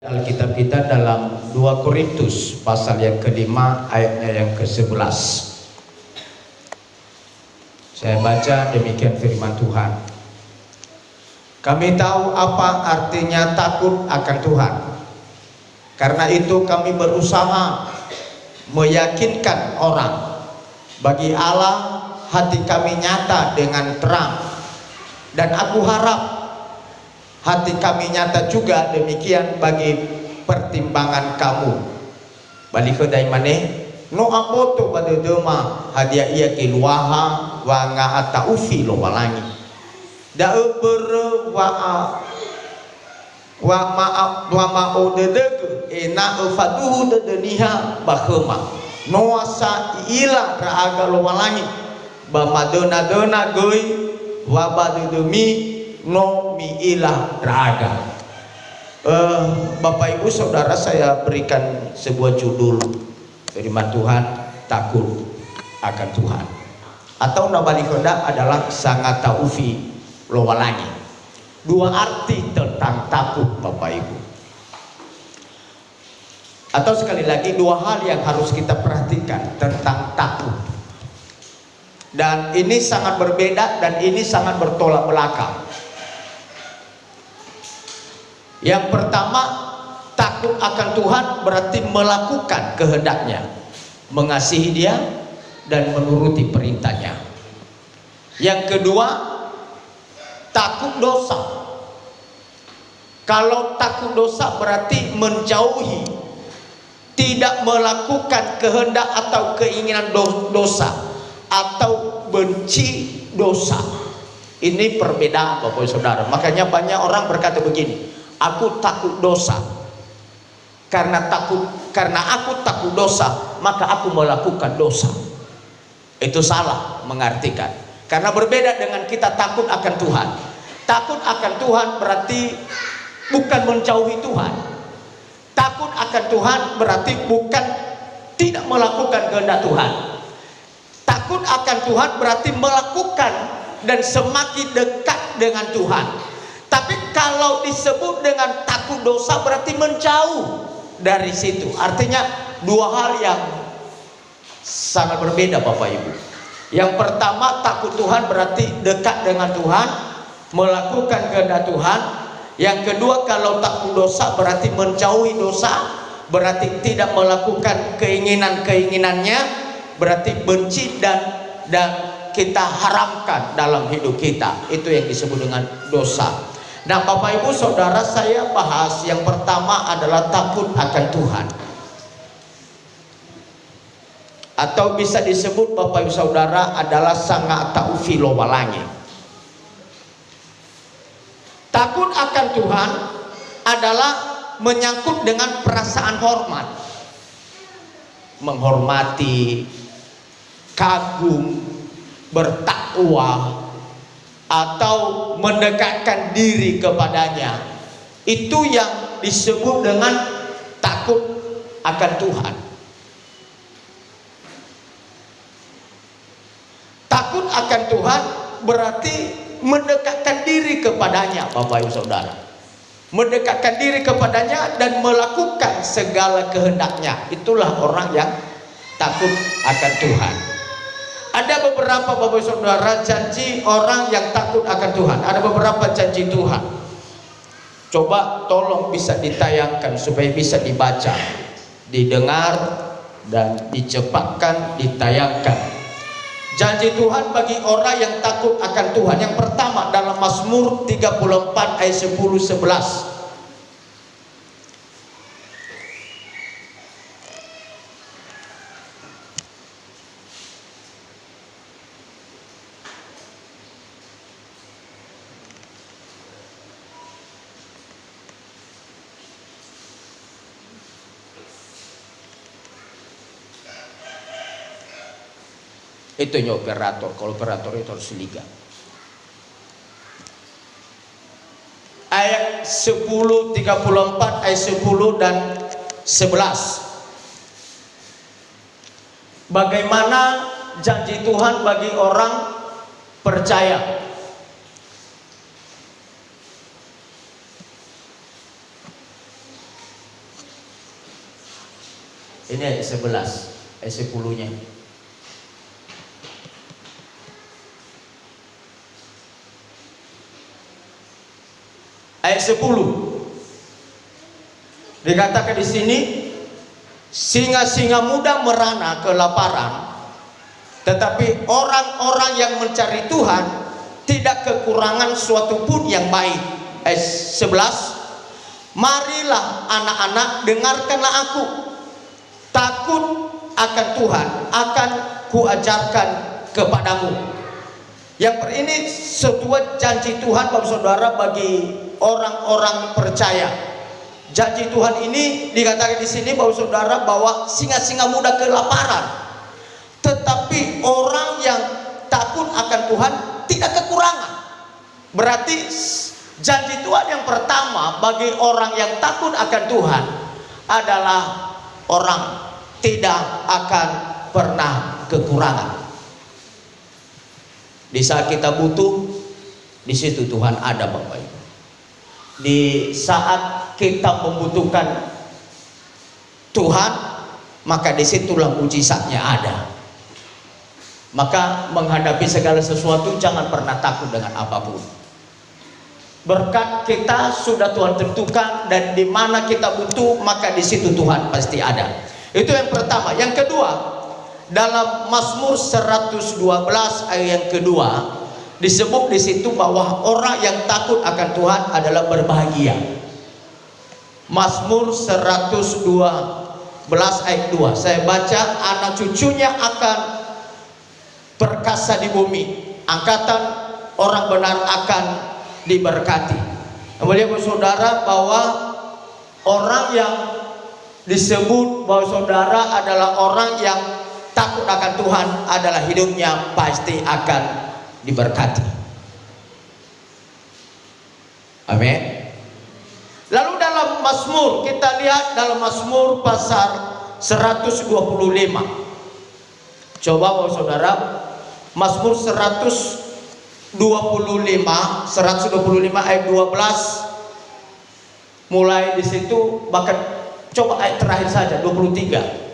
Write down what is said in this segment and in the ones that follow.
Alkitab kita dalam 2 Korintus pasal yang kelima ayatnya yang ke-11. Saya baca demikian firman Tuhan. Kami tahu apa artinya takut akan Tuhan. Karena itu kami berusaha meyakinkan orang. Bagi Allah hati kami nyata dengan terang. Dan aku harap hati kami nyata juga demikian bagi pertimbangan kamu. Balik ke daimane no apoto pada dema hadiah ia kiluaha wa nga'ata ufi lo walangi da ebere wa ma'odedeg ena efaduhu dedeniha bahema no asa ila raaga lo walangi ba madona goi wa badudemi no mi'ilah raga. Bapak Ibu Saudara, saya berikan sebuah judul firman Tuhan, takut akan Tuhan, atau nama likoda adalah sangat taufi lowalangi. Dua arti tentang takut Bapak Ibu, atau sekali lagi dua hal yang harus kita perhatikan tentang takut. Dan ini sangat berbeda dan ini sangat bertolak belakang. Yang pertama, takut akan Tuhan berarti melakukan kehendaknya, mengasihi Dia dan menuruti perintahnya. Yang kedua, takut dosa. Kalau takut dosa berarti menjauhi, tidak melakukan kehendak atau keinginan dosa, atau benci dosa. Ini perbedaan Bapak Saudara. Makanya banyak orang berkata begini, aku takut dosa. Karena aku takut dosa, maka aku melakukan dosa. Itu salah mengartikan. Karena berbeda dengan kita takut akan Tuhan. Takut akan Tuhan berarti bukan menjauhi Tuhan. Takut akan Tuhan berarti bukan tidak melakukan kehendak Tuhan. Takut akan Tuhan berarti melakukan dan semakin dekat dengan Tuhan. Tapi kalau disebut dengan takut dosa berarti menjauh dari situ. Artinya dua hal yang sangat berbeda Bapak Ibu. Yang pertama, takut Tuhan berarti dekat dengan Tuhan, melakukan kehendak Tuhan. Yang kedua, kalau takut dosa berarti menjauhi dosa, berarti tidak melakukan keinginan-keinginannya, berarti benci dan kita haramkan dalam hidup kita. Itu yang disebut dengan dosa. Nah Bapak Ibu Saudara, saya bahas yang pertama adalah takut akan Tuhan, atau bisa disebut Bapak Ibu Saudara adalah sangat taufi lowalangi. Takut akan Tuhan adalah menyangkut dengan perasaan hormat, menghormati, kagum, bertakwa, atau mendekatkan diri kepadanya. Itu yang disebut dengan takut akan Tuhan. Takut akan Tuhan berarti mendekatkan diri kepadanya Bapak Ibu Saudara. Mendekatkan diri kepadanya dan melakukan segala kehendaknya. Itulah orang yang takut akan Tuhan. Ada beberapa Bapak Saudara janji orang yang takut akan Tuhan. Ada beberapa janji Tuhan. Coba tolong bisa ditayangkan supaya bisa dibaca, didengar, dan dicepatkan ditayangkan. Janji Tuhan bagi orang yang takut akan Tuhan. Yang pertama dalam Mazmur 34 ayat 10-11. Itu operator. Kalau operator itu harus liga. Ayat 10, 34, ayat 10 dan 11. Bagaimana janji Tuhan bagi orang percaya? Ini ayat 11, ayat 10-nya. Ayat 10 dikatakan di sini, singa-singa muda merana kelaparan, tetapi orang-orang yang mencari Tuhan tidak kekurangan suatu pun yang baik. Ayat 11, marilah anak-anak, dengarkanlah aku, takut akan Tuhan akan kuajarkan kepadamu. Yang ini sebuah janji Tuhan Bapak Saudara bagi orang-orang percaya. Janji Tuhan ini dikatakan di sini Bapak Saudara bahwa singa-singa muda kelaparan, tetapi orang yang takut akan Tuhan tidak kekurangan. Berarti janji Tuhan yang pertama bagi orang yang takut akan Tuhan adalah orang tidak akan pernah kekurangan. Di saat kita butuh, di situ Tuhan ada, Bapak Ibu. Di saat kita membutuhkan Tuhan, maka disitulah mujizatnya ada. Maka menghadapi segala sesuatu jangan pernah takut dengan apapun. Berkat kita sudah Tuhan tentukan, dan di mana kita butuh maka di situ Tuhan pasti ada. Itu yang pertama. Yang kedua, dalam Mazmur 112 ayat yang kedua disebut di situ bahwa orang yang takut akan Tuhan adalah berbahagia. Mazmur 112 ayat 2. Saya baca, anak cucunya akan perkasa di bumi, angkatan orang benar akan diberkati. Kemudian saudara, bahwa orang yang disebut bahwa saudara adalah orang yang takut akan Tuhan adalah hidupnya pasti akan diberkati. Amin. Lalu dalam Mazmur, kita lihat dalam Mazmur pasal 125. Coba Bapak Saudara, Mazmur 125 ayat 12, mulai di situ, bahkan coba ayat terakhir saja 23.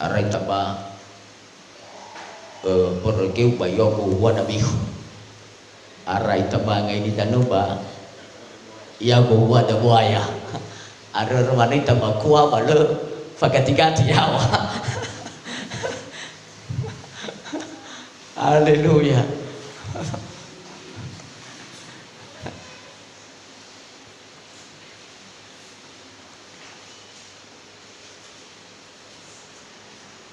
Aray taba pergiu bayoku wadabihu. Aray taba ngay di tanuba ya go wada buaya. Aray ramani taba kuwa balo fagatigati yawa. Haleluya.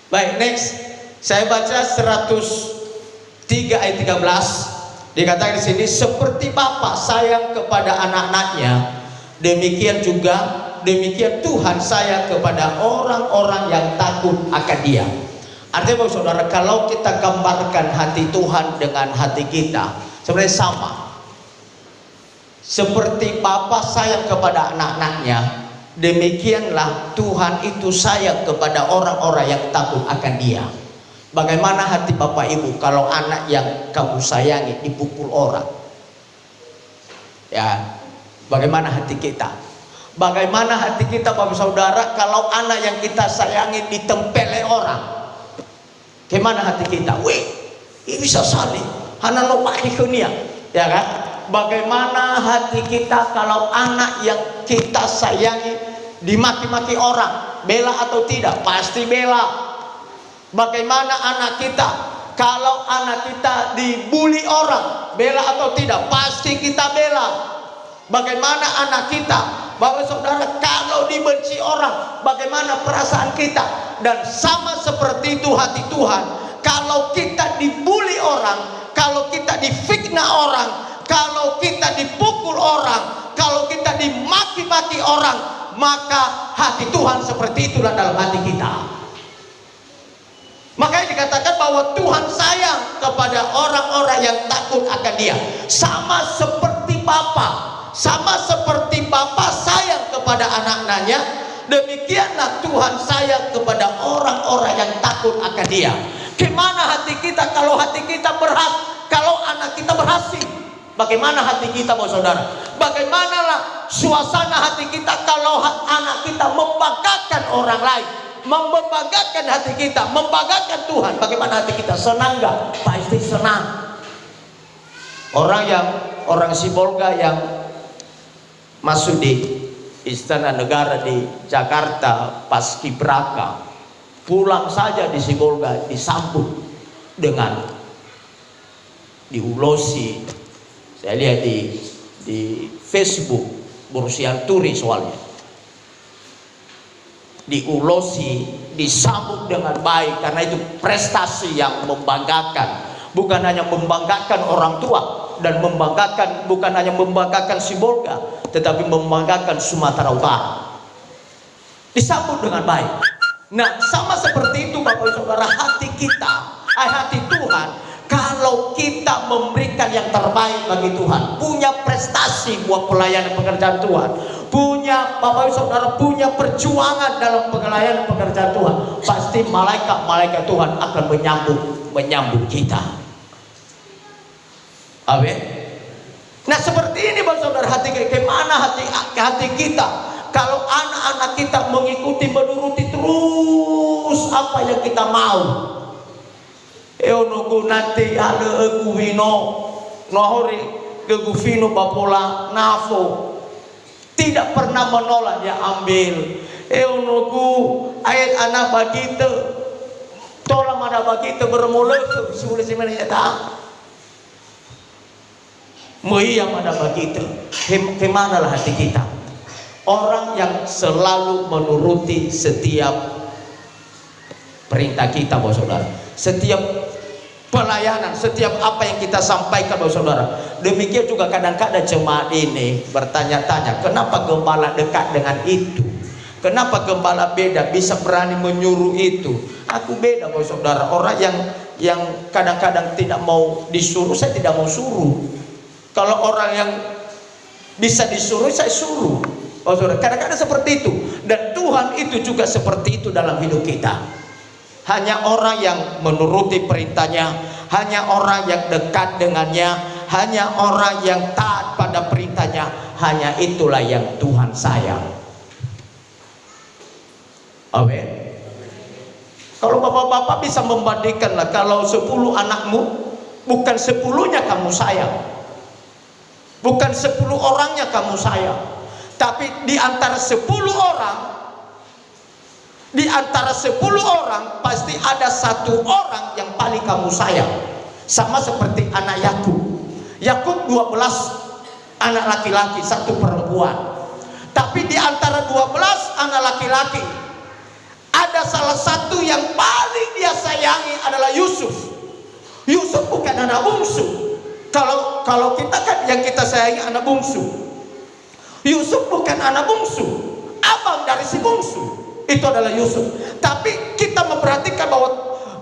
Baik, next. Saya baca 103 ayat 13. Dikatakan di sini, seperti Bapa sayang kepada anak-anaknya, demikian Tuhan sayang kepada orang-orang yang takut akan Dia. Artinya Bapak Saudara, kalau kita gambarkan hati Tuhan dengan hati kita, sebenarnya sama. Seperti Bapa sayang kepada anak-anaknya, demikianlah Tuhan itu sayang kepada orang-orang yang takut akan Dia. Bagaimana hati Bapak Ibu kalau anak yang kamu sayangi dipukul orang? Ya, bagaimana hati kita? Bagaimana hati kita Bapak Saudara kalau anak yang kita sayangi ditempeli orang? Gimana hati kita? Wih, ini bisa salih. Hana lupa dunia, ya kan? Bagaimana hati kita kalau anak yang kita sayangi dimaki-maki orang? Bela atau tidak? Pasti bela. Bagaimana anak kita kalau anak kita dibully orang? Bela atau tidak? Pasti kita bela. Bagaimana anak kita, Bapak Saudara, kalau dibenci orang? Bagaimana perasaan kita? Dan sama seperti itu hati Tuhan. Kalau kita dibully orang, kalau kita difitnah orang, kalau kita dipukul orang, kalau kita dimaki-maki orang, maka hati Tuhan seperti itulah dalam hati kita. Makanya dikatakan bahwa Tuhan sayang kepada orang-orang yang takut akan Dia. Sama seperti Bapa sayang kepada kepada anak-anaknya, demikianlah Tuhan sayang kepada orang-orang yang takut akan Dia. Gimana hati kita kalau hati kita kalau anak kita berhasil? Bagaimana hati kita, Bapak Saudara? Bagaimanalah suasana hati kita kalau anak kita membanggakan orang lain, membanggakan hati kita, membanggakan Tuhan? Bagaimana hati kita? Senang nggak? Pasti senang. Orang Sibolga yang masuk di Istana Negara di Jakarta paskibraka, pulang saja di Sibolga disambut dengan diulosi. Saya lihat di Facebook, Borsian Turi soalnya, diulosi, disambut dengan baik, karena itu prestasi yang membanggakan. Bukan hanya membanggakan orang tua, dan bukan hanya membanggakan Sibolga, tetapi membanggakan Sumatera Utara. Disambut dengan baik. Nah, sama seperti itu Bapak Saudara, hati kita, hati Tuhan, kalau kita memberikan yang terbaik bagi Tuhan, punya prestasi buat pelayanan pekerjaan Tuhan, punya Bapak Saudara, punya perjuangan dalam pelayanan pekerjaan Tuhan, pasti malaikat Tuhan akan menyambut kita. Amin. Nah, seperti ini Bapak Saudara, hati gimana hati kita kalau anak-anak kita menuruti terus apa yang kita mau. Nunggu nanti ada aku vino nohori ke vino bapola nafo, tidak pernah menolak, dia ambil. Nunggu ayat anak bagita tola mana bagita bermula sulit sih mana ya tak yang ada bagita. Kemanalah hati kita? Orang yang selalu menuruti setiap perintah kita, Bapak Saudara, setiap pelayanan, setiap apa yang kita sampaikan, Bapak Saudara. Demikian juga kadang-kadang jemaat ini bertanya-tanya, kenapa gembala dekat dengan itu? Kenapa gembala beda bisa berani menyuruh itu? Aku beda, Bapak Saudara. Orang yang kadang-kadang tidak mau disuruh, saya tidak mau suruh. Kalau orang yang bisa disuruh, saya suruh. Oh, saudara, kadang-kadang seperti itu. Dan Tuhan itu juga seperti itu dalam hidup kita. Hanya orang yang menuruti perintahnya, hanya orang yang dekat dengannya, hanya orang yang taat pada perintahnya, hanya itulah yang Tuhan sayang. Amin. Kalau bapak-bapak bisa membandingkanlah, kalau 10 anakmu, bukan 10-nya kamu sayang, bukan 10 orangnya kamu sayang, tapi di antara 10 orang pasti ada 1 orang yang paling kamu sayang. Sama seperti anak Yakub 12 anak laki-laki, 1 perempuan. Tapi di antara 12 anak laki-laki ada salah satu yang paling dia sayangi adalah Yusuf. Yusuf bukan anak bungsu. Kalau kita kan yang kita sayangi anak bungsu. Yusuf bukan anak bungsu, abang dari si bungsu itu adalah Yusuf. Tapi kita memperhatikan bahwa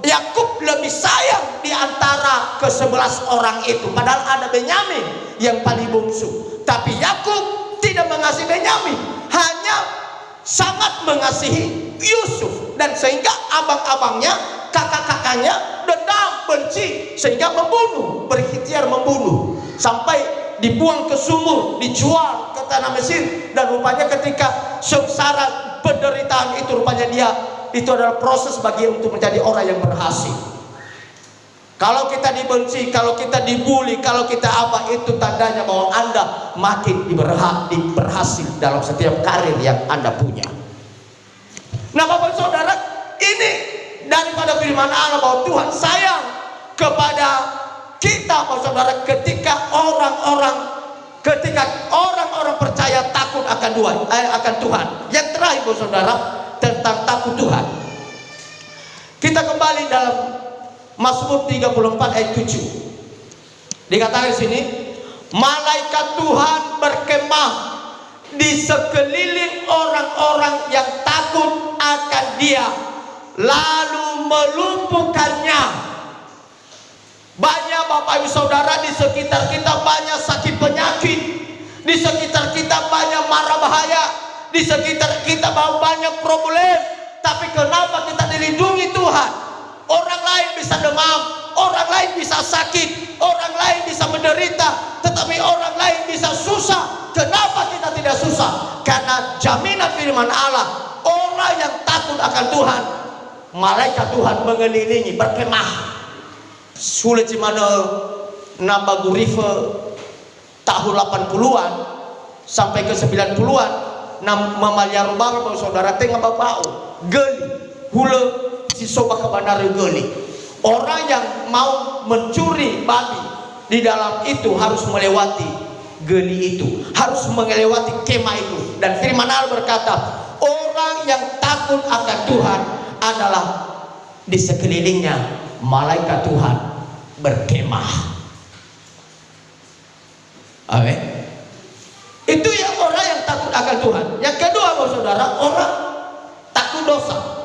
Yakub lebih sayang di antara ke-11 orang itu. Padahal ada Benyamin yang paling bungsu, tapi Yakub tidak mengasihi Benyamin, hanya sangat mengasihi Yusuf. Dan sehingga abang-abangnya, kakak-kakaknya dendam, benci, sehingga berikhtiar membunuh, sampai dibuang ke sumur, dijual ke tanah Mesir. Dan rupanya ketika sengsara penderitaan itu, rupanya itu adalah proses bagi untuk menjadi orang yang berhasil. Kalau kita dibenci, kalau kita dibully, kalau kita apa, itu tandanya bahwa Anda makin berhasil dalam setiap karir yang Anda punya. Nah, Bapak Saudara, ini daripada firman Allah bahwa Tuhan sayang kepada kita, Bapak Saudara, ketika orang-orang percaya takut akan Tuhan. Yang terakhir, Bapak Saudara, tentang takut Tuhan. Kita kembali dalam Mazmur 34 ayat 7. Dikatakan di sini, malaikat Tuhan berkemah di sekeliling orang-orang yang takut akan Dia, lalu melumpuhkannya. Banyak Bapak Ibu Saudara di sekitar kita banyak sakit penyakit, di sekitar kita banyak mara bahaya, di sekitar kita banyak problem, tapi kenapa kita dilindungi Tuhan? Orang lain bisa demam, orang lain bisa sakit, orang lain bisa menderita, tetapi orang lain bisa susah. Kenapa kita tidak susah? Karena jaminan firman Allah, orang yang takut akan Tuhan, malaikat Tuhan mengelilingi, berkemah. Sulit cimana nambah gurife tahun 80-an sampai ke 90-an, mamalia rubang saudara tengah bau geli hula si soba ke bandara geli. Orang yang mau mencuri babi di dalam itu harus melewati geli itu, harus melewati kemah itu. Dan firman Allah berkata, orang yang takut akan Tuhan adalah di sekelilingnya malaikat Tuhan berkemah. Amin. Itu yang orang yang takut akan Tuhan. Yang kedua, saudara, orang takut dosa.